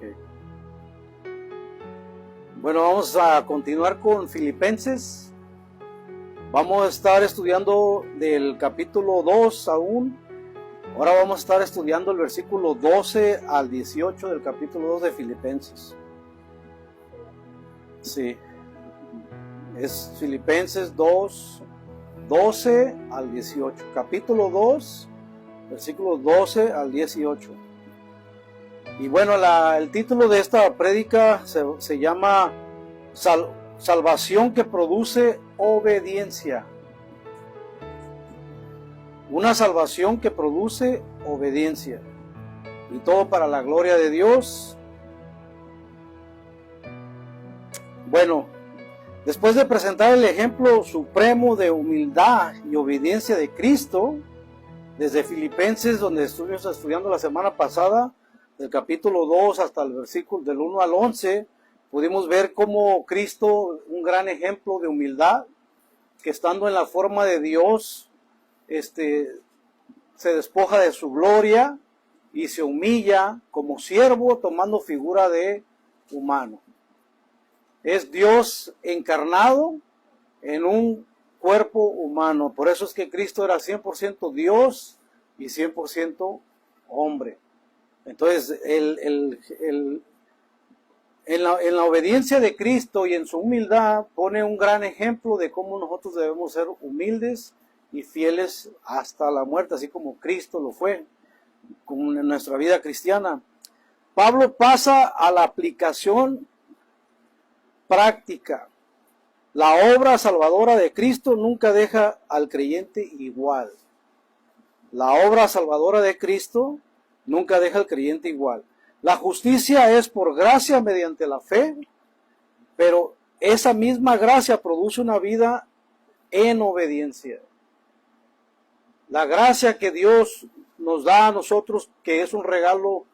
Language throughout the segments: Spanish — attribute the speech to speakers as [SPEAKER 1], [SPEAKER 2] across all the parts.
[SPEAKER 1] Okay. Bueno, vamos a continuar con Filipenses. Vamos a estar estudiando del capítulo 2 aún. Ahora vamos a estar estudiando el versículo 12 al 18 del capítulo 2 de Filipenses. Sí, es Filipenses 2, 12 al 18. Capítulo 2, versículos 12 al 18. Y bueno, el título de esta prédica se llama Salvación que produce obediencia. Una salvación que produce obediencia. Y todo para la gloria de Dios. Bueno, después de presentar el ejemplo supremo de humildad y obediencia de Cristo, desde Filipenses, donde estuvimos estudiando la semana pasada, del capítulo 2 hasta el versículo del 1 al 11, pudimos ver cómo Cristo, un gran ejemplo de humildad, que estando en la forma de Dios, se despoja de su gloria y se humilla como siervo, tomando figura de humano. Es Dios encarnado en un cuerpo humano. Por eso es que Cristo era 100% Dios y 100% hombre. Entonces, en la obediencia de Cristo y en su humildad pone un gran ejemplo de cómo nosotros debemos ser humildes y fieles hasta la muerte, así como Cristo lo fue como en nuestra vida cristiana. Pablo pasa a la aplicación práctica. La obra salvadora de Cristo nunca deja al creyente igual. La obra salvadora de Cristo nunca deja al creyente igual. La justicia es por gracia mediante la fe, pero esa misma gracia produce una vida en obediencia. La gracia que Dios nos da a nosotros, que es un regalo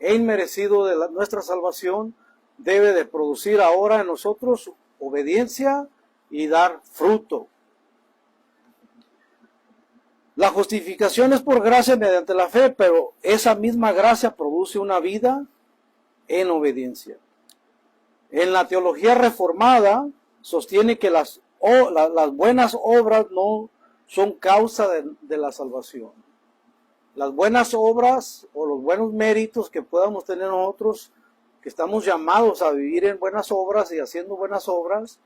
[SPEAKER 1] inmerecido de nuestra salvación, debe de producir ahora en nosotros obediencia y dar fruto. La justificación es por gracia mediante la fe, pero esa misma gracia produce una vida en obediencia. En la teología reformada sostiene que las buenas obras no son causa de la salvación. Las buenas obras o los buenos méritos que podamos tener nosotros, que estamos llamados a vivir en buenas obras y haciendo buenas obras,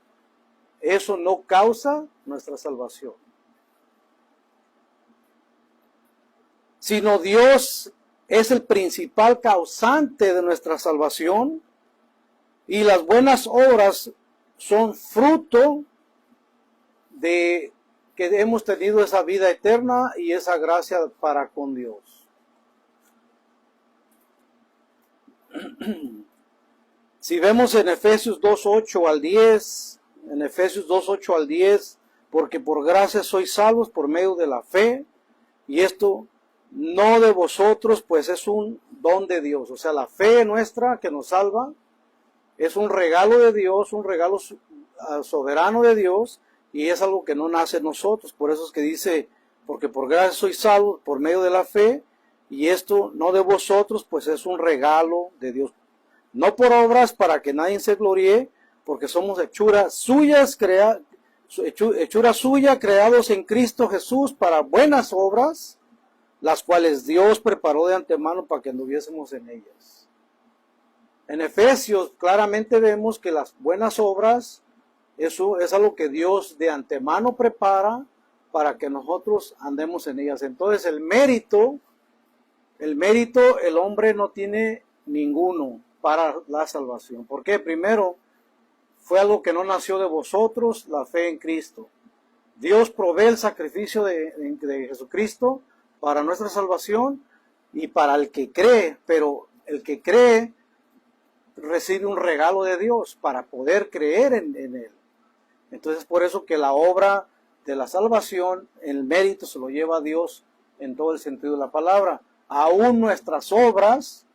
[SPEAKER 1] eso no causa nuestra salvación. Sino Dios es el principal causante de nuestra salvación y las buenas obras son fruto de que hemos tenido esa vida eterna y esa gracia para con Dios. Si vemos en Efesios 2:8 al 10, en Efesios 2:8 al 10, porque por gracia sois salvos por medio de la fe, y esto no de vosotros, pues es un don de Dios. O sea, la fe nuestra que nos salva es un regalo de Dios, un regalo soberano de Dios, y es algo que no nace en nosotros. Por eso es que dice, porque por gracia sois salvos por medio de la fe, y esto no de vosotros, pues es un regalo de Dios. No por obras para que nadie se gloríe, porque somos hechura suya, creados en Cristo Jesús para buenas obras, las cuales Dios preparó de antemano para que anduviésemos en ellas. En Efesios claramente vemos que las buenas obras, eso es algo que Dios de antemano prepara para que nosotros andemos en ellas. Entonces el mérito, el hombre no tiene ninguno para la salvación. ¿Por qué? Primero, fue algo que no nació de vosotros, la fe en Cristo. Dios provee el sacrificio de Jesucristo para nuestra salvación y para el que cree, pero el que cree recibe un regalo de Dios para poder creer en Él. Entonces por eso que la obra de la salvación, el mérito se lo lleva a Dios en todo el sentido de la palabra. Aún nuestras obras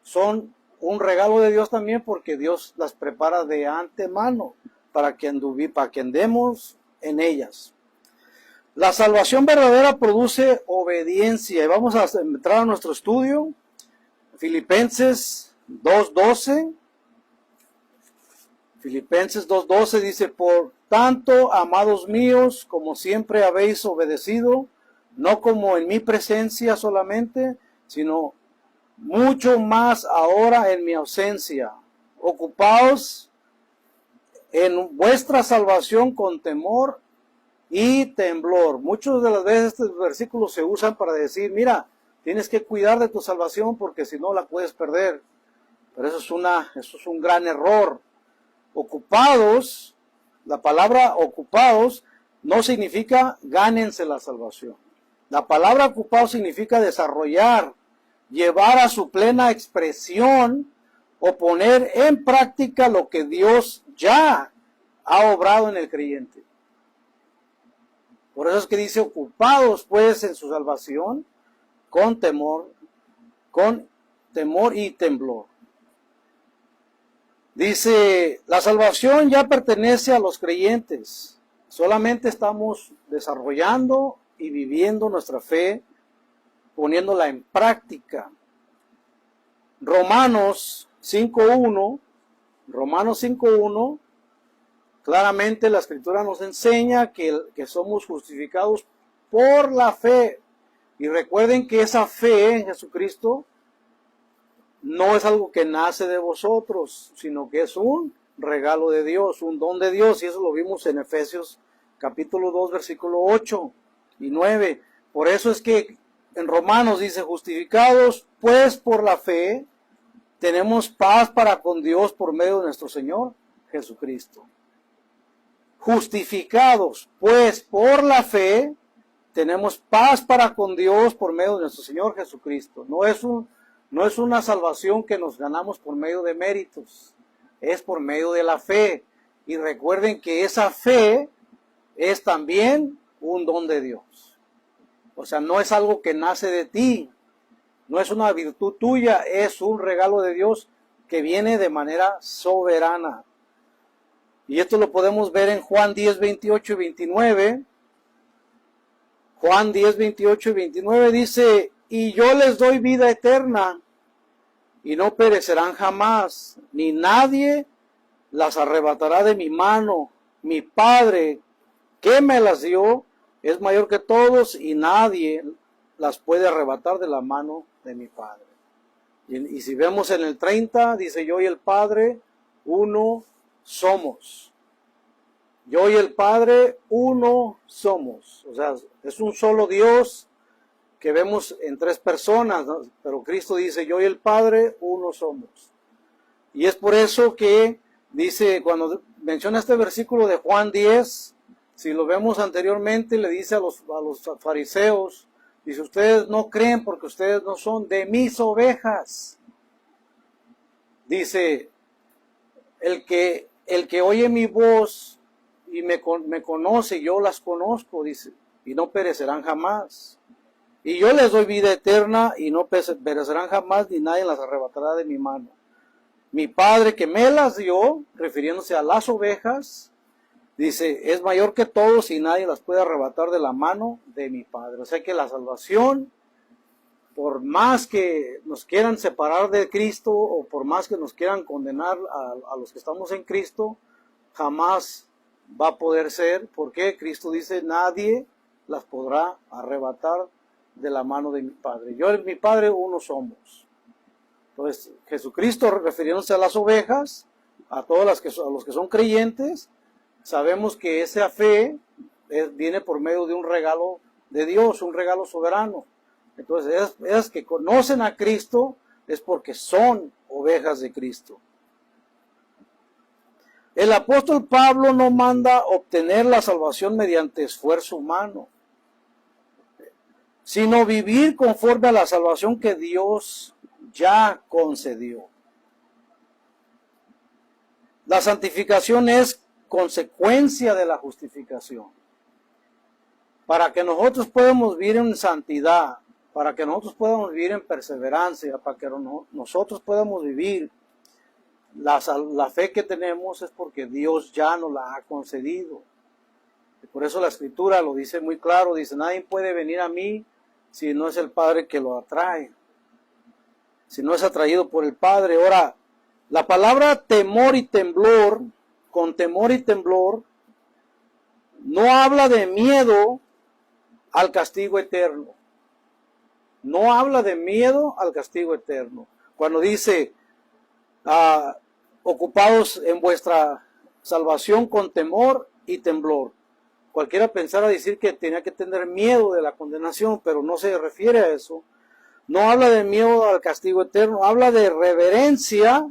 [SPEAKER 1] son un regalo de Dios también, porque Dios las prepara de antemano para que andemos en ellas. La salvación verdadera produce obediencia. Y vamos a entrar a nuestro estudio. Filipenses 2:12. Filipenses 2:12 dice, por tanto, amados míos, como siempre habéis obedecido, no como en mi presencia solamente, sino mucho más ahora en mi ausencia. Ocupaos en vuestra salvación con temor y temblor. Muchas de las veces estos versículos se usan para decir, mira, tienes que cuidar de tu salvación porque si no la puedes perder. Pero eso es un gran error. Ocupados, la palabra ocupados no significa gánense la salvación. La palabra ocupados significa desarrollar, llevar a su plena expresión o poner en práctica lo que Dios ya ha obrado en el creyente. Por eso es que dice ocupados pues en su salvación con temor y temblor. Dice, la salvación ya pertenece a los creyentes. Solamente estamos desarrollando y viviendo nuestra fe, poniéndola en práctica. Romanos 5:1, claramente la Escritura nos enseña que somos justificados por la fe. Y recuerden que esa fe en Jesucristo no es algo que nace de vosotros, sino que es un regalo de Dios, un don de Dios, y eso lo vimos en Efesios capítulo 2, versículo 8 y 9. Por eso es que en Romanos dice, justificados pues por la fe, tenemos paz para con Dios por medio de nuestro Señor Jesucristo. Justificados pues por la fe, tenemos paz para con Dios por medio de nuestro Señor Jesucristo. No es una salvación que nos ganamos por medio de méritos, es por medio de la fe. Y recuerden que esa fe es también un don de Dios. O sea, no es algo que nace de ti, no es una virtud tuya, es un regalo de Dios que viene de manera soberana. Y esto lo podemos ver en Juan 10, 28 y 29. Juan 10, 28 y 29 dice, y yo les doy vida eterna, y no perecerán jamás, ni nadie las arrebatará de mi mano. Mi Padre, que me las dio, es mayor que todos, y nadie las puede arrebatar de la mano de mi Padre. Y si vemos en el 30, dice, yo y el Padre, uno somos. Yo y el Padre, uno somos. O sea, es un solo Dios que vemos en tres personas, ¿no? Pero Cristo dice, yo y el Padre, uno somos. Y es por eso que dice, cuando menciona este versículo de Juan 10, si lo vemos anteriormente, le dice a los fariseos, dice, ustedes no creen porque ustedes no son de mis ovejas. Dice, el que oye mi voz y me conoce, yo las conozco, dice, y no perecerán jamás. Y yo les doy vida eterna y no perecerán jamás, ni nadie las arrebatará de mi mano. Mi Padre que me las dio, refiriéndose a las ovejas, dice, es mayor que todos y nadie las puede arrebatar de la mano de mi Padre. O sea que la salvación, por más que nos quieran separar de Cristo o por más que nos quieran condenar a los que estamos en Cristo, jamás va a poder ser, porque Cristo dice, nadie las podrá arrebatar de la mano de mi Padre. Yo y mi Padre uno somos. Entonces, Jesucristo, refiriéndose a las ovejas, a todos los que son creyentes, sabemos que esa fe viene por medio de un regalo de Dios, un regalo soberano. Entonces, esas que conocen a Cristo es porque son ovejas de Cristo. El apóstol Pablo no manda obtener la salvación mediante esfuerzo humano, sino vivir conforme a la salvación que Dios ya concedió. La santificación es consecuencia de la justificación. Para que nosotros podamos vivir en santidad, para que nosotros podamos vivir en perseverancia, para que nosotros podamos vivir la fe que tenemos, es porque Dios ya nos la ha concedido. Y por eso la Escritura lo dice muy claro, dice, nadie puede venir a mí si no es el Padre que lo atrae. sino es atraído por el Padre. Ahora, la palabra temor y temblor, con temor y temblor, no habla de miedo al castigo eterno. No habla de miedo al castigo eterno. Cuando dice, ocupados en vuestra salvación con temor y temblor. Cualquiera pensara decir que tenía que tener miedo de la condenación, pero no se refiere a eso. No habla de miedo al castigo eterno, habla de reverencia,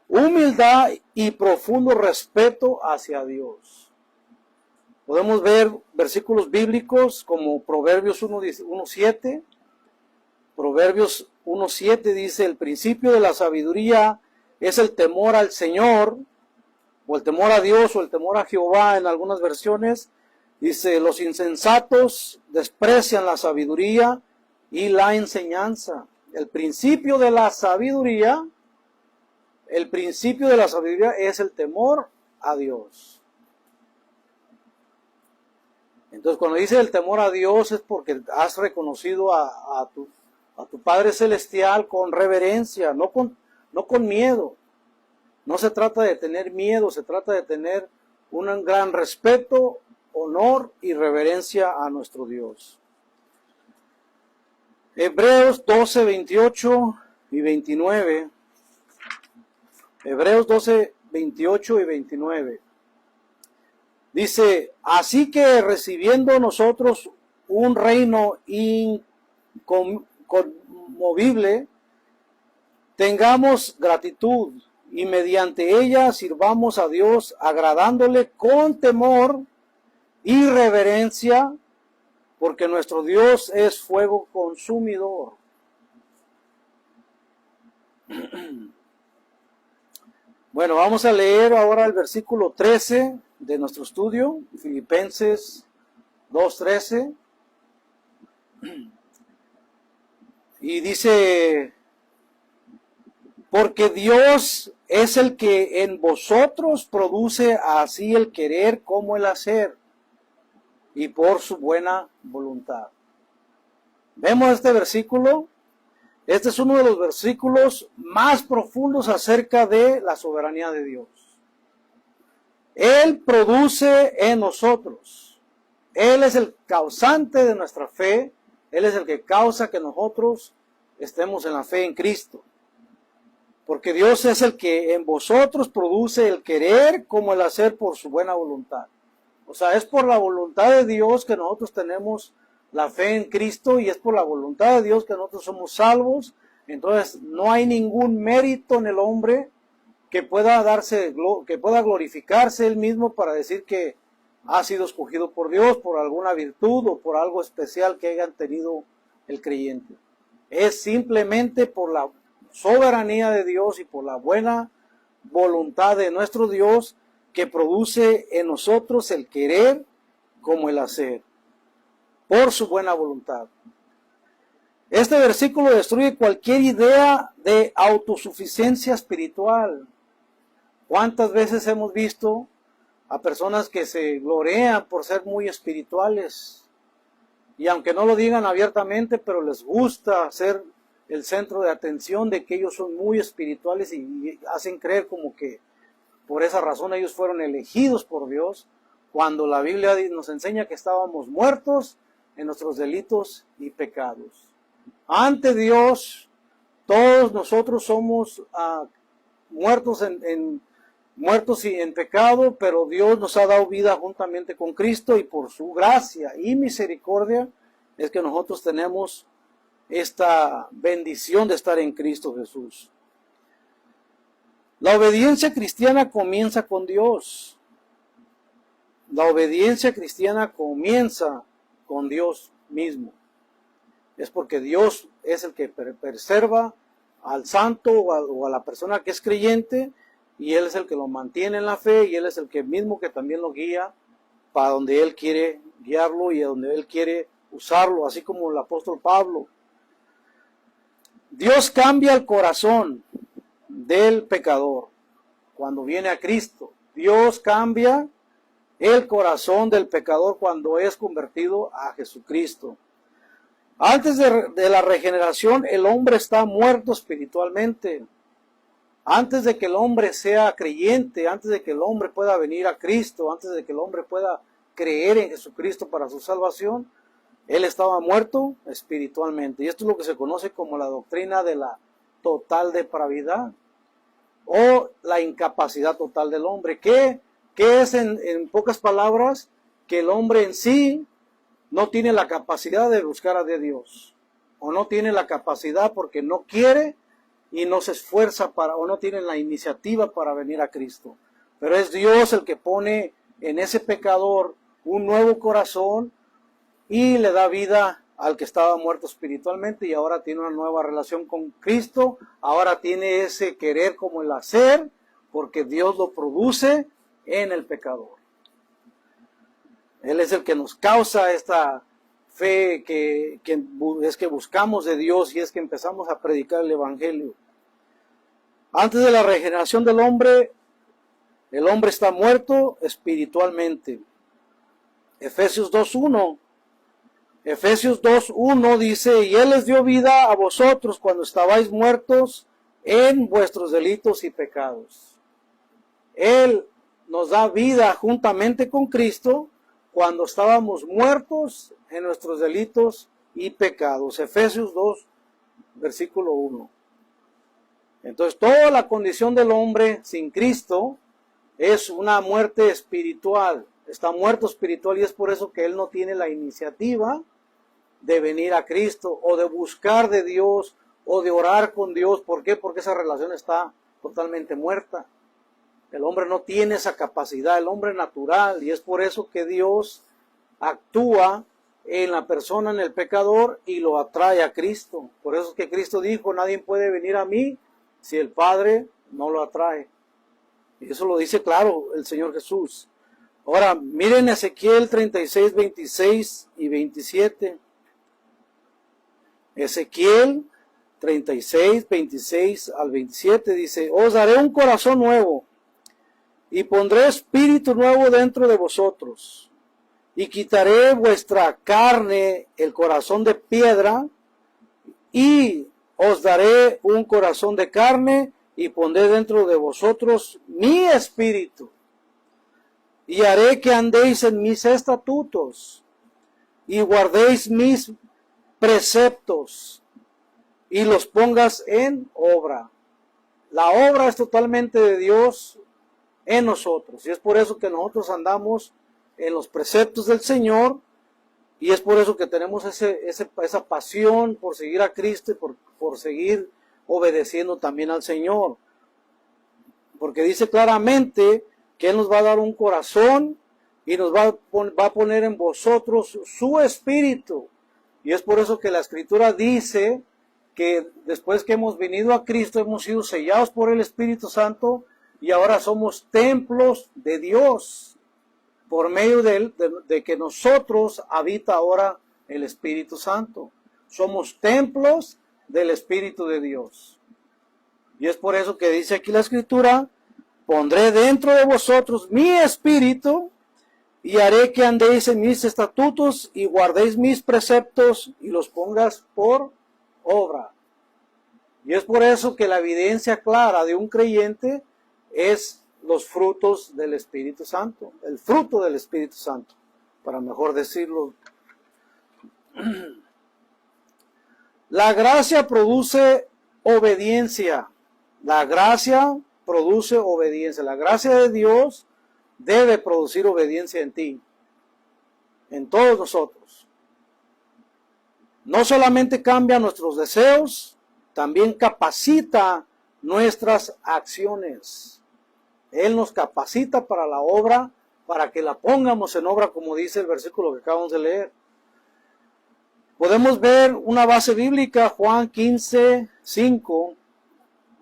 [SPEAKER 1] humildad y profundo respeto hacia Dios. Podemos ver versículos bíblicos como Proverbios 1:7. Proverbios 1:7 dice, el principio de la sabiduría es el temor al Señor, o el temor a Dios, o el temor a Jehová en algunas versiones. Dice, los insensatos desprecian la sabiduría y la enseñanza. El principio de la sabiduría es el temor a Dios. Entonces, cuando dice el temor a Dios es porque has reconocido a tu Padre Celestial con reverencia, no con miedo. No se trata de tener miedo, se trata de tener un gran respeto, honor y reverencia a nuestro Dios. Hebreos 12, 28 y 29. Hebreos 12, 28 y 29. Dice, así que recibiendo nosotros un reino inconmovible, tengamos gratitud y mediante ella sirvamos a Dios agradándole con temor y reverencia, porque nuestro Dios es fuego consumidor. Bueno, vamos a leer ahora el versículo 13 de nuestro estudio, Filipenses 2:13. Y dice, porque Dios es el que en vosotros produce así el querer como el hacer, y por su buena voluntad. Vemos este versículo. Este es uno de los versículos más profundos acerca de la soberanía de Dios. Él produce en nosotros. Él es el causante de nuestra fe. Él es el que causa que nosotros estemos en la fe en Cristo. Porque Dios es el que en vosotros produce el querer como el hacer por su buena voluntad. O sea, es por la voluntad de Dios que nosotros tenemos la fe en Cristo y es por la voluntad de Dios que nosotros somos salvos. Entonces, no hay ningún mérito en el hombre que pueda glorificarse él mismo para decir que ha sido escogido por Dios por alguna virtud o por algo especial que hayan tenido el creyente. Es simplemente por la soberanía de Dios y por la buena voluntad de nuestro Dios que produce en nosotros el querer como el hacer, por su buena voluntad. Este versículo destruye cualquier idea de autosuficiencia espiritual. ¿Cuántas veces hemos visto a personas que se glorean por ser muy espirituales? Y aunque no lo digan abiertamente, pero les gusta ser el centro de atención de que ellos son muy espirituales y hacen creer como que por esa razón ellos fueron elegidos por Dios, cuando la Biblia nos enseña que estábamos muertos en nuestros delitos y pecados. Ante Dios, todos nosotros somos muertos en pecado, pero Dios nos ha dado vida juntamente con Cristo y por su gracia y misericordia es que nosotros tenemos esta bendición de estar en Cristo Jesús. La obediencia cristiana comienza con Dios. La obediencia cristiana comienza con Dios mismo. Es porque Dios es el que preserva al santo o a la persona que es creyente, y Él es el que lo mantiene en la fe, y Él es el que mismo que también lo guía para donde Él quiere guiarlo y a donde Él quiere usarlo, así como el apóstol Pablo. Dios cambia el corazón del pecador cuando viene a Cristo. Dios cambia el corazón del pecador cuando es convertido a Jesucristo. Antes de la regeneración, el hombre está muerto espiritualmente. Antes de que el hombre sea creyente, antes de que el hombre pueda venir a Cristo, antes de que el hombre pueda creer en Jesucristo para su salvación, él estaba muerto espiritualmente. Y esto es lo que se conoce como la doctrina de la total depravidad o la incapacidad total del hombre. ¿Qué es en pocas palabras? Que el hombre en sí no tiene la capacidad de buscar a Dios, o no tiene la capacidad porque no quiere y no se esfuerza para, o no tiene la iniciativa para venir a Cristo. Pero es Dios el que pone en ese pecador un nuevo corazón y le da vida al que estaba muerto espiritualmente y ahora tiene una nueva relación con Cristo. Ahora tiene ese querer como el hacer, porque Dios lo produce en el pecador. Él es el que nos causa esta fe que es que buscamos de Dios y es que empezamos a predicar el Evangelio. Antes de la regeneración del hombre, el hombre está muerto espiritualmente. Efesios 2.1. Efesios 2.1 dice, y Él les dio vida a vosotros cuando estabais muertos en vuestros delitos y pecados. Él nos da vida juntamente con Cristo cuando estábamos muertos en nuestros delitos y pecados. Efesios 2, versículo 1. Entonces, toda la condición del hombre sin Cristo es una muerte espiritual. Está muerto espiritual y es por eso que él no tiene la iniciativa de venir a Cristo o de buscar de Dios o de orar con Dios. ¿Por qué? Porque esa relación está totalmente muerta. El hombre no tiene esa capacidad, el hombre natural, y es por eso que Dios actúa en la persona, en el pecador, y lo atrae a Cristo. Por eso es que Cristo dijo, nadie puede venir a mí si el Padre no lo atrae. Y eso lo dice claro el Señor Jesús. Ahora, miren Ezequiel 36, 26 y 27. Ezequiel 36, 26 al 27 dice, os daré un corazón nuevo y pondré espíritu nuevo dentro de vosotros, y quitaré vuestra carne, el corazón de piedra, y os daré un corazón de carne, y pondré dentro de vosotros mi espíritu, y haré que andéis en mis estatutos, y guardéis mis preceptos, y los pongas en obra. La obra es totalmente de Dios en nosotros, y es por eso que nosotros andamos en los preceptos del Señor, y es por eso que tenemos esa pasión por seguir a Cristo y por seguir obedeciendo también al Señor, porque dice claramente que Él nos va a dar un corazón y nos va a poner en vosotros su espíritu, y es por eso que la Escritura dice que después que hemos venido a Cristo hemos sido sellados por el Espíritu Santo y ahora somos templos de Dios por medio de que nosotros habita ahora el Espíritu Santo. Somos templos del Espíritu de Dios. Y es por eso que dice aquí la Escritura, pondré dentro de vosotros mi espíritu y haré que andéis en mis estatutos y guardéis mis preceptos y los pongas por obra. Y es por eso que la evidencia clara de un creyente es los frutos del Espíritu Santo, el fruto del Espíritu Santo, para mejor decirlo. La gracia produce obediencia. La gracia produce obediencia. La gracia de Dios debe producir obediencia en ti, en todos nosotros. No solamente cambia nuestros deseos, también capacita nuestras acciones. Él nos capacita para la obra, para que la pongamos en obra, como dice el versículo que acabamos de leer. Podemos ver una base bíblica, Juan 15, 5.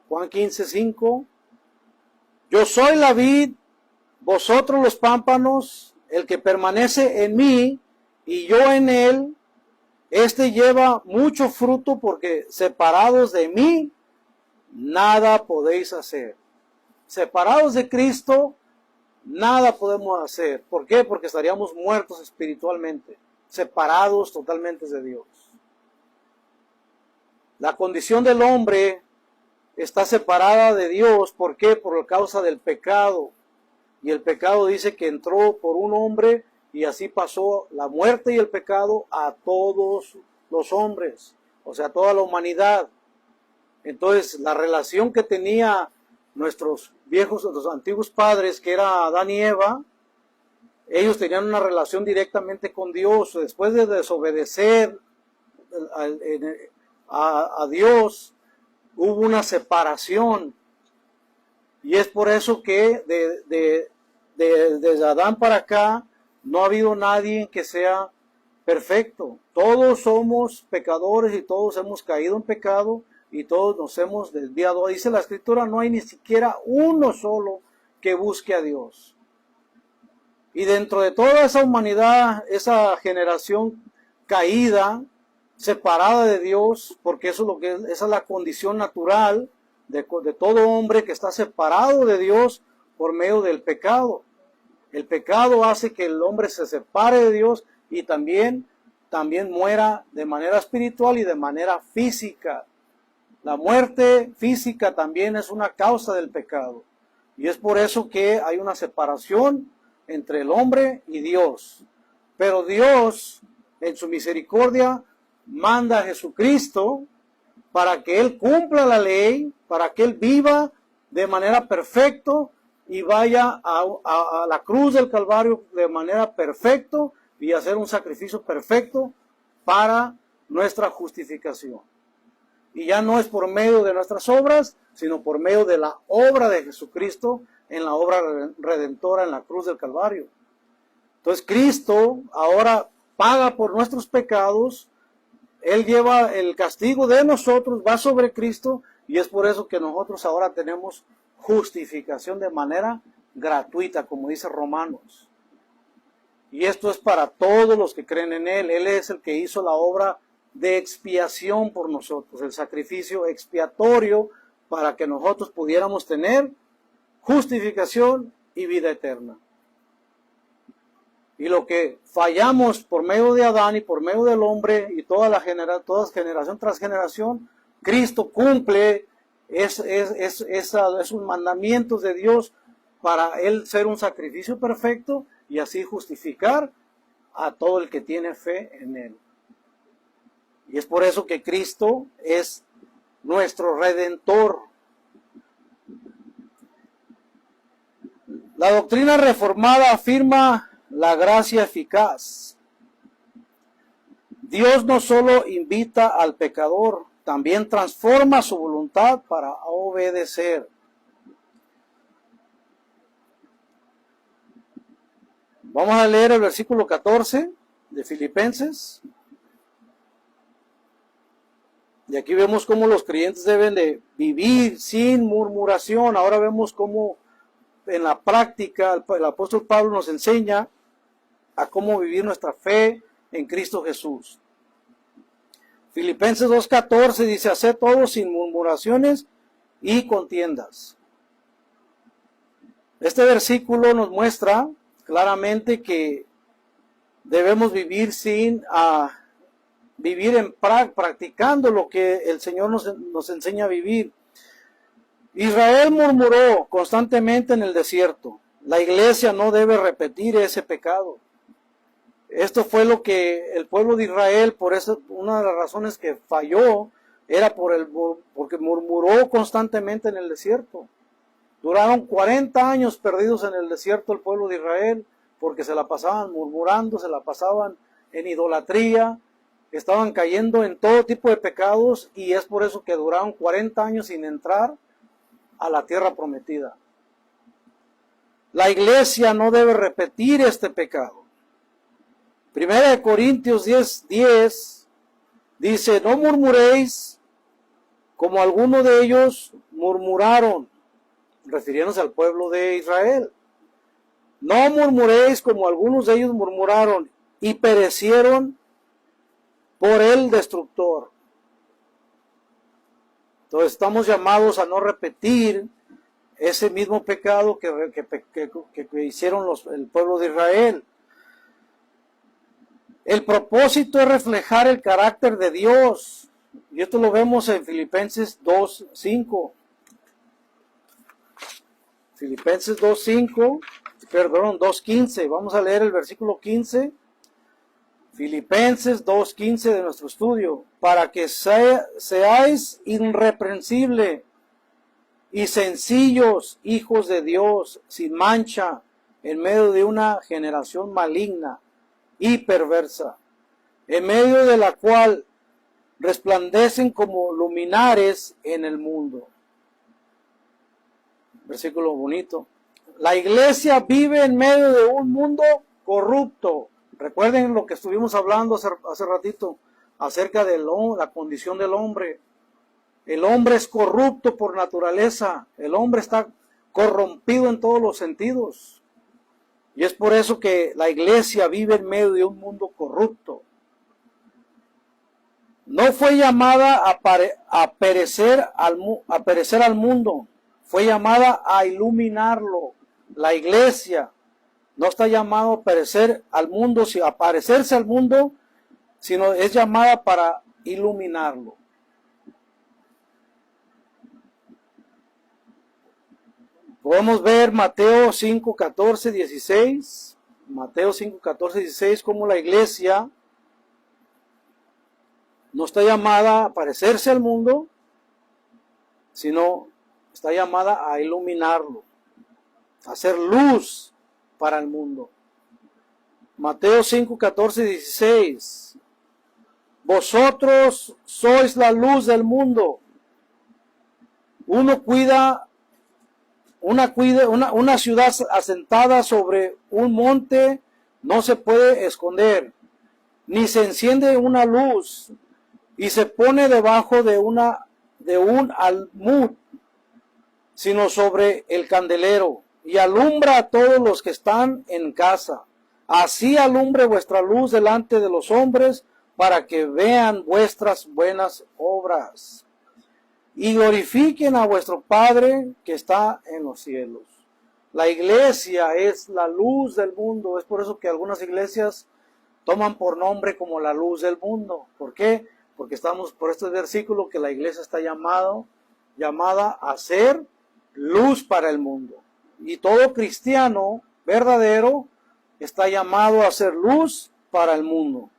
[SPEAKER 1] Juan 15, 5. Yo soy la vid, vosotros los pámpanos, el que permanece en mí y yo en él, este lleva mucho fruto, porque separados de mí, nada podéis hacer. Separados de Cristo, nada podemos hacer. ¿Por qué? Porque estaríamos muertos espiritualmente, separados totalmente de Dios. La condición del hombre está separada de Dios. ¿Por qué? Por causa del pecado. Y el pecado dice que entró por un hombre y así pasó la muerte y el pecado a todos los hombres, o sea, a toda la humanidad. Entonces, la relación que tenía nuestros antiguos padres, que era Adán y Eva, ellos tenían una relación directamente con Dios. Después de desobedecer a Dios, hubo una separación. Y es por eso que desde Adán para acá no ha habido nadie que sea perfecto. Todos somos pecadores y todos hemos caído en pecado y todos nos hemos desviado. Dice la Escritura, no hay ni siquiera uno solo que busque a Dios. Y dentro de toda esa humanidad, esa generación caída, separada de Dios, porque eso es lo que esa es la condición natural de todo hombre que está separado de Dios por medio del pecado. El pecado hace que el hombre se separe de Dios y también muera de manera espiritual y de manera física. La muerte física también es una causa del pecado. Y es por eso que hay una separación entre el hombre y Dios. Pero Dios, en su misericordia, manda a Jesucristo para que Él cumpla la ley, para que Él viva de manera perfecta y vaya a la cruz del Calvario de manera perfecta y hacer un sacrificio perfecto para nuestra justificación. Y ya no es por medio de nuestras obras, sino por medio de la obra de Jesucristo en la obra redentora en la cruz del Calvario. Entonces Cristo ahora paga por nuestros pecados. Él lleva el castigo de nosotros, va sobre Cristo, y es por eso que nosotros ahora tenemos justificación de manera gratuita, como dice Romanos. Y esto es para todos los que creen en Él. Él es el que hizo la obra de expiación por nosotros, el sacrificio expiatorio para que nosotros pudiéramos tener justificación y vida eterna. Y lo que fallamos por medio de Adán y por medio del hombre y toda generación tras generación, Cristo cumple esos mandamientos de Dios para Él ser un sacrificio perfecto y así justificar a todo el que tiene fe en Él. Y es por eso que Cristo es nuestro Redentor. La doctrina reformada afirma la gracia eficaz. Dios no solo invita al pecador, también transforma su voluntad para obedecer. Vamos a leer el versículo 14 de Filipenses. Y aquí vemos cómo los creyentes deben de vivir sin murmuración. Ahora vemos cómo en la práctica el apóstol Pablo nos enseña a cómo vivir nuestra fe en Cristo Jesús. Filipenses 2:14 dice, haced todo sin murmuraciones y contiendas. Este versículo nos muestra claramente que debemos vivir practicando lo que el Señor nos enseña a vivir. Israel murmuró constantemente en el desierto. La iglesia no debe repetir ese pecado. Esto fue lo que el pueblo de Israel, por eso una de las razones que falló, era porque murmuró constantemente en el desierto. Duraron 40 años perdidos en el desierto el pueblo de Israel, porque se la pasaban murmurando, se la pasaban en idolatría, estaban cayendo en todo tipo de pecados, y es por eso que duraron 40 años sin entrar a la tierra prometida. La iglesia no debe repetir este pecado. Primera de Corintios 10:10 dice, no murmuréis como algunos de ellos murmuraron, refiriéndose al pueblo de Israel. No murmuréis como algunos de ellos murmuraron y perecieron por el destructor. Entonces estamos llamados a no repetir ese mismo pecado que hicieron el pueblo de Israel. El propósito es reflejar el carácter de Dios. Y esto lo vemos en Filipenses 2:5. Filipenses 2:15. Vamos a leer el versículo 15. Filipenses 2:15 de nuestro estudio. Para que seáis irreprensibles y sencillos hijos de Dios, sin mancha, en medio de una generación maligna y perversa, en medio de la cual resplandecen como luminares en el mundo. Versículo bonito. La iglesia vive en medio de un mundo corrupto. Recuerden lo que estuvimos hablando hace ratito acerca de la condición del hombre. El hombre es corrupto por naturaleza. El hombre está corrompido en todos los sentidos. Y es por eso que la iglesia vive en medio de un mundo corrupto. No fue llamada a perecer al mundo. Fue llamada a iluminarlo. La iglesia no está llamada a parecerse al mundo, sino es llamada para iluminarlo. Podemos ver Mateo 5:14-16. Mateo 5:14-16, como la iglesia no está llamada a parecerse al mundo, sino está llamada a iluminarlo, a hacer luz para el mundo. Mateo 5:14-16. Vosotros sois la luz del mundo. Una ciudad asentada sobre un monte no se puede esconder, ni se enciende una luz y se pone debajo de un almud, sino sobre el candelero, y alumbra a todos los que están en casa. Así alumbre vuestra luz delante de los hombres, para que vean vuestras buenas obras y glorifiquen a vuestro Padre que está en los cielos. La iglesia es la luz del mundo. Es por eso que algunas iglesias toman por nombre como la luz del mundo. ¿Por qué? Porque estamos por este versículo que la iglesia está llamada a ser luz para el mundo. Y todo cristiano verdadero está llamado a ser luz para el mundo.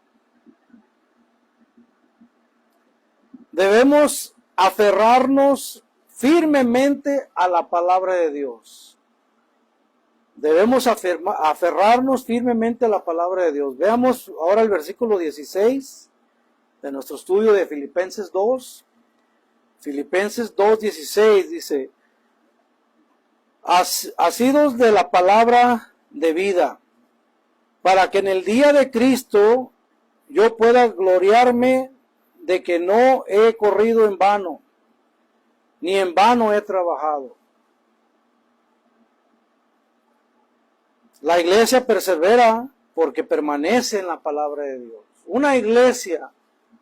[SPEAKER 1] Debemos aferrarnos firmemente a la palabra de Dios. Debemos aferrarnos firmemente a la palabra de Dios. Veamos ahora el versículo 16 de nuestro estudio de Filipenses 2. Filipenses 2:16 dice: asidos de la palabra de vida, para que en el día de Cristo yo pueda gloriarme de que no he corrido en vano, ni en vano he trabajado. La iglesia persevera porque permanece en la palabra de Dios. Una iglesia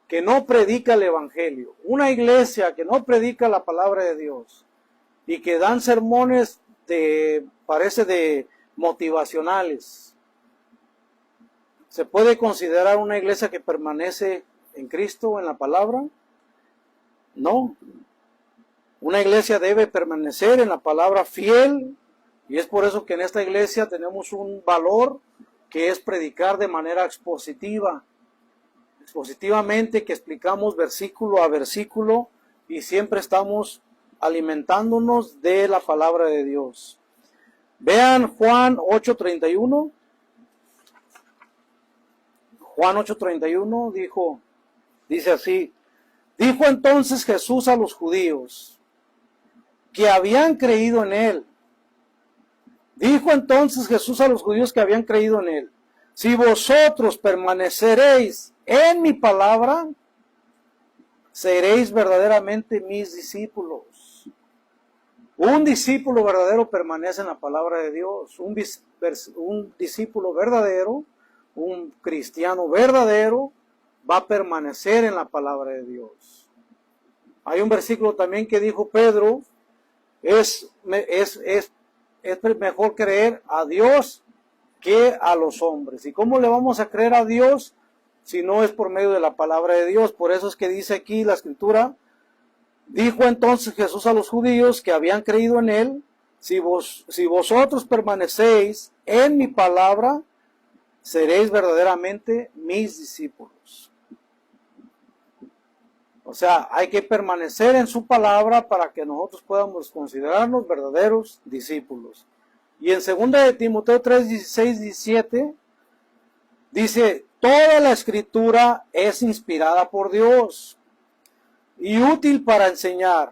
[SPEAKER 1] que no predica el evangelio, una iglesia que no predica la palabra de Dios y que dan sermones parece motivacionales, ¿se puede considerar una iglesia que permanece en Cristo, en la palabra? No. Una iglesia debe permanecer en la palabra fiel, y es por eso que en esta iglesia tenemos un valor que es predicar de manera expositivamente, que explicamos versículo a versículo y siempre estamos alimentándonos de la palabra de Dios. Vean Juan 8:31. Juan 8:31 dice así: dijo entonces Jesús a los judíos que habían creído en él. Dijo entonces Jesús a los judíos que habían creído en él: si vosotros permaneceréis en mi palabra, seréis verdaderamente mis discípulos. Un discípulo verdadero permanece en la palabra de Dios. Un discípulo verdadero, un cristiano verdadero, va a permanecer en la palabra de Dios. Hay un versículo también que dijo Pedro: es mejor creer a Dios que a los hombres. ¿Y cómo le vamos a creer a Dios si no es por medio de la palabra de Dios. Por eso es que dice aquí la Escritura, dijo entonces Jesús a los judíos que habían creído en él, si vosotros permanecéis en mi palabra, seréis verdaderamente mis discípulos. O sea, hay que permanecer en su palabra para que nosotros podamos considerarnos verdaderos discípulos. Y en 2 de Timoteo 3, 16, 17, dice, toda la Escritura es inspirada por Dios y útil para enseñar,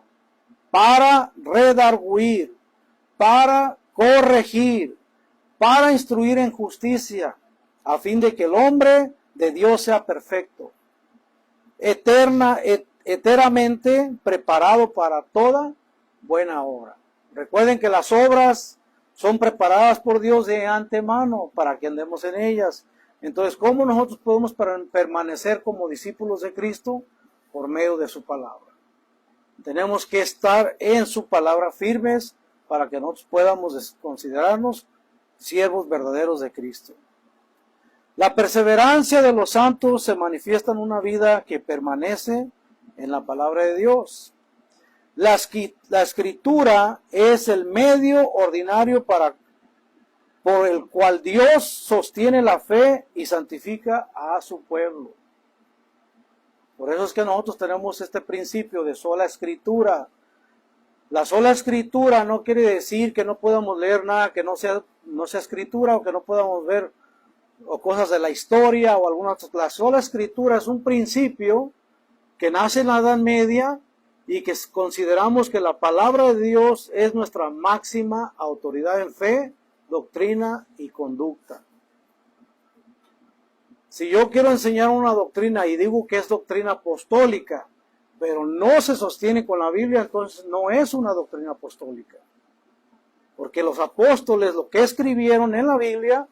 [SPEAKER 1] para redarguir, para corregir, para instruir en justicia, a fin de que el hombre de Dios sea perfecto, enteramente preparado para toda buena obra. Recuerden que las obras son preparadas por Dios de antemano para que andemos en ellas. Entonces, ¿cómo nosotros podemos permanecer como discípulos de Cristo? Por medio de su palabra. Tenemos que estar en su palabra firmes para que nosotros podamos considerarnos siervos verdaderos de Cristo. La perseverancia de los santos se manifiesta en una vida que permanece en la palabra de Dios. La Escritura es el medio ordinario por el cual Dios sostiene la fe y santifica a su pueblo. Por eso es que nosotros tenemos este principio de sola Escritura. La sola Escritura no quiere decir que no podamos leer nada que no sea Escritura, o que no podamos ver o cosas de la historia o alguna otra. La sola Escritura es un principio que nace en la Edad Media y que consideramos que la palabra de Dios es nuestra máxima autoridad en fe, doctrina y conducta. Si yo quiero enseñar una doctrina y digo que es doctrina apostólica, pero no se sostiene con la Biblia, entonces no es una doctrina apostólica. Porque los apóstoles, lo que escribieron en la Biblia,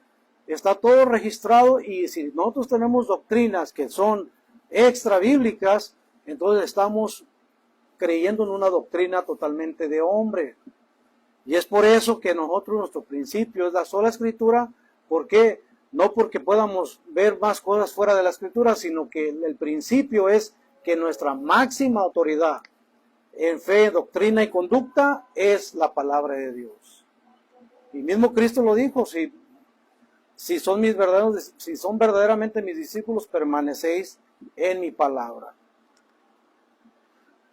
[SPEAKER 1] está todo registrado, y si nosotros tenemos doctrinas que son extra bíblicas, entonces estamos creyendo en una doctrina totalmente de hombre. Y es por eso que nuestro principio es la sola Escritura. ¿Por qué? No porque podamos ver más cosas fuera de la Escritura, sino que el principio es que nuestra máxima autoridad en fe, doctrina y conducta es la palabra de Dios. Y mismo Cristo lo dijo, si son verdaderamente mis discípulos, permanecéis en mi palabra.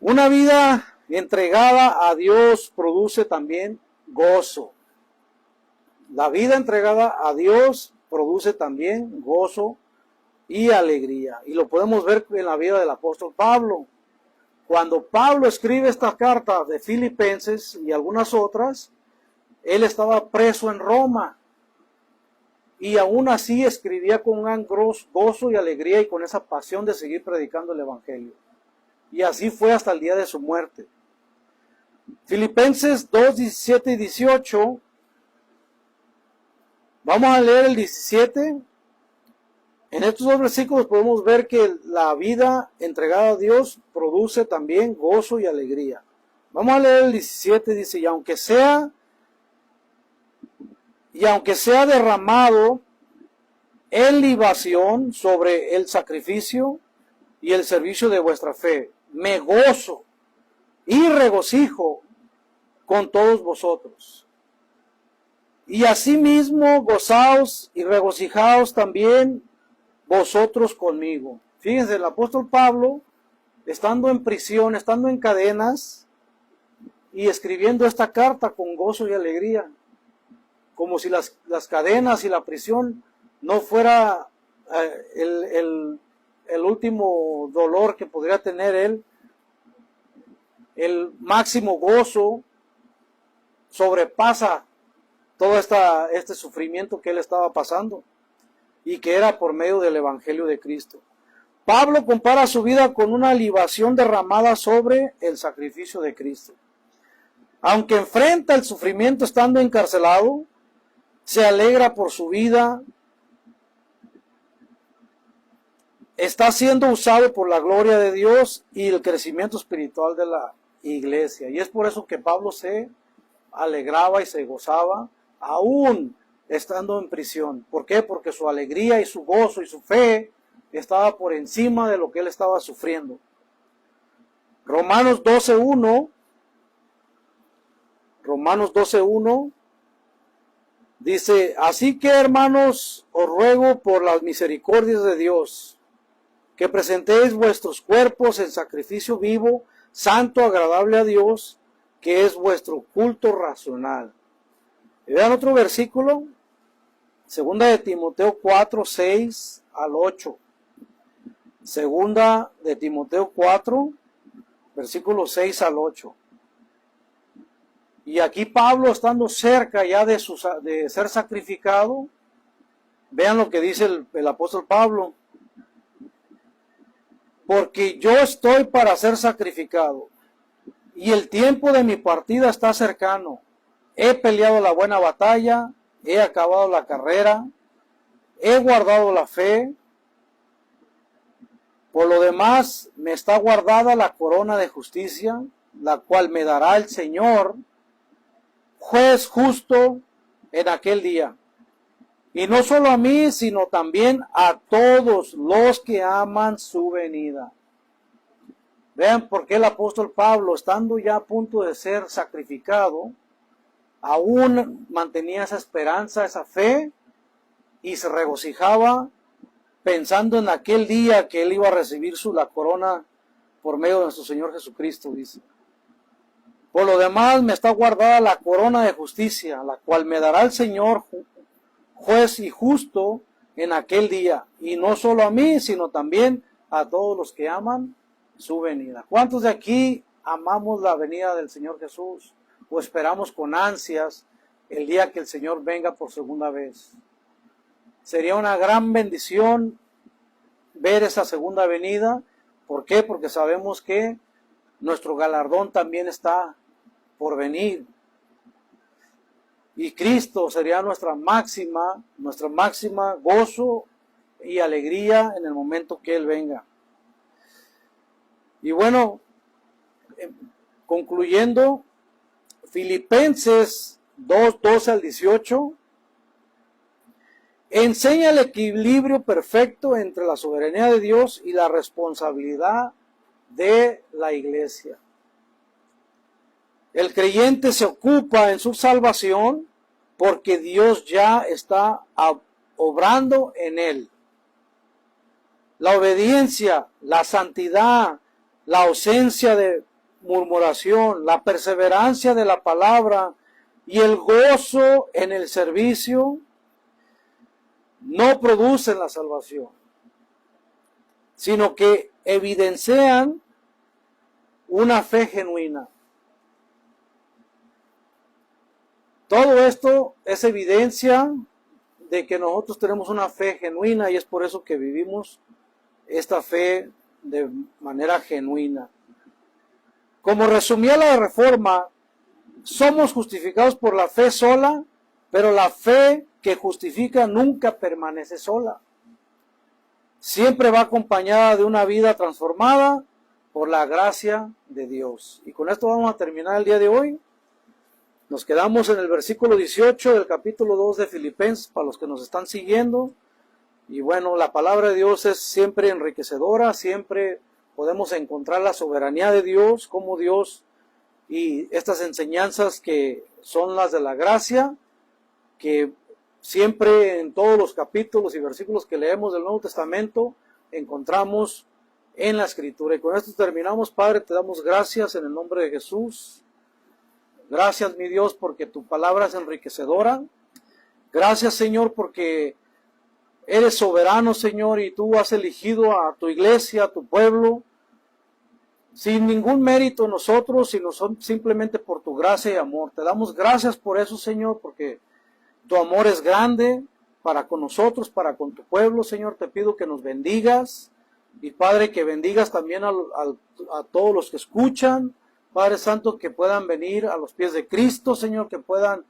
[SPEAKER 1] Una vida entregada a Dios produce también gozo. La vida entregada a Dios produce también gozo y alegría. Y lo podemos ver en la vida del apóstol Pablo. Cuando Pablo escribe esta carta de Filipenses y algunas otras, él estaba preso en Roma. Y aún así escribía con un gran gozo y alegría y con esa pasión de seguir predicando el Evangelio. Y así fue hasta el día de su muerte. Filipenses 2, 17 y 18. Vamos a leer el 17. En estos dos versículos podemos ver que la vida entregada a Dios produce también gozo y alegría. Vamos a leer el 17, dice, y aunque sea derramado en libación sobre el sacrificio y el servicio de vuestra fe, me gozo y regocijo con todos vosotros. Y asimismo gozaos y regocijaos también vosotros conmigo. Fíjense, el apóstol Pablo, estando en prisión, estando en cadenas y escribiendo esta carta con gozo y alegría, como si las cadenas y la prisión no fuera el último dolor que podría tener él. El máximo gozo sobrepasa todo este sufrimiento que él estaba pasando, y que era por medio del Evangelio de Cristo. Pablo compara su vida con una libación derramada sobre el sacrificio de Cristo. Aunque enfrenta el sufrimiento estando encarcelado, se alegra por su vida, está siendo usado por la gloria de Dios y el crecimiento espiritual de la iglesia. Y es por eso que Pablo se alegraba y se gozaba aún estando en prisión. ¿Por qué? Porque su alegría y su gozo y su fe estaba por encima de lo que él estaba sufriendo. Romanos 12:1 dice: así que, hermanos, os ruego por las misericordias de Dios, que presentéis vuestros cuerpos en sacrificio vivo, santo, agradable a Dios, que es vuestro culto racional. Y vean otro versículo, 2 de Timoteo 4, 6 al 8. 2 de Timoteo 4, versículos 6 al 8. Y aquí Pablo, estando cerca ya de ser sacrificado, vean lo que dice el apóstol Pablo: porque yo estoy para ser sacrificado, y el tiempo de mi partida está cercano. He peleado la buena batalla, he acabado la carrera, he guardado la fe. Por lo demás, me está guardada la corona de justicia, la cual me dará el Señor, juez justo, en aquel día. Y no solo a mí, sino también a todos los que aman su venida. Vean por qué el apóstol Pablo, estando ya a punto de ser sacrificado, aún mantenía esa esperanza, esa fe, y se regocijaba pensando en aquel día que él iba a recibir la corona por medio de nuestro Señor Jesucristo, dice. Por lo demás, me está guardada la corona de justicia, la cual me dará el Señor, juez y justo, en aquel día. Y no solo a mí, sino también a todos los que aman su venida. ¿Cuántos de aquí amamos la venida del Señor Jesús? ¿O esperamos con ansias el día que el Señor venga por segunda vez? Sería una gran bendición ver esa segunda venida. ¿Por qué? Porque sabemos que nuestro galardón también está por venir. Y Cristo sería nuestra máxima gozo y alegría en el momento que Él venga. Y bueno, concluyendo, Filipenses 2, 12 al 18, enseña el equilibrio perfecto entre la soberanía de Dios y la responsabilidad de la iglesia. El creyente se ocupa en su salvación porque Dios ya está obrando en él. La obediencia, la santidad, la ausencia de murmuración, la perseverancia de la palabra y el gozo en el servicio no producen la salvación, sino que evidencian una fe genuina. Todo esto es evidencia de que nosotros tenemos una fe genuina, y es por eso que vivimos esta fe de manera genuina. Como resumía la Reforma, somos justificados por la fe sola, pero la fe que justifica nunca permanece sola. Siempre va acompañada de una vida transformada por la gracia de Dios. Y con esto vamos a terminar el día de hoy. Nos quedamos en el versículo 18 del capítulo 2 de Filipenses, para los que nos están siguiendo. Y bueno, la palabra de Dios es siempre enriquecedora, siempre podemos encontrar la soberanía de Dios, como Dios, y estas enseñanzas que son las de la gracia, que siempre en todos los capítulos y versículos que leemos del Nuevo Testamento encontramos en la Escritura. Y con esto terminamos. Padre, te damos gracias en el nombre de Jesús. Gracias, mi Dios, porque tu palabra es enriquecedora. Gracias, Señor, porque eres soberano, Señor, y tú has elegido a tu iglesia, a tu pueblo, sin ningún mérito en nosotros, sino simplemente por tu gracia y amor. Te damos gracias por eso, Señor, porque tu amor es grande para con nosotros, para con tu pueblo, Señor. Te pido que nos bendigas, y Padre, que bendigas también a todos los que escuchan, Padre Santo, que puedan venir a los pies de Cristo, Señor, que puedan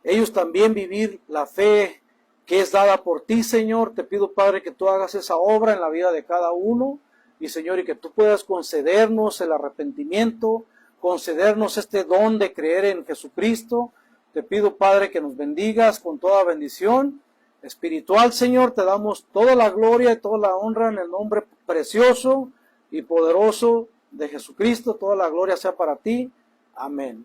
[SPEAKER 1] ellos también vivir la fe que es dada por ti, Señor. Te pido, Padre, que tú hagas esa obra en la vida de cada uno, y Señor, y que tú puedas concedernos el arrepentimiento, concedernos este don de creer en Jesucristo. Te pido, Padre, que nos bendigas con toda bendición, espiritual, Señor, te damos toda la gloria y toda la honra en el nombre precioso y poderoso de Jesucristo. Toda la gloria sea para ti. Amén.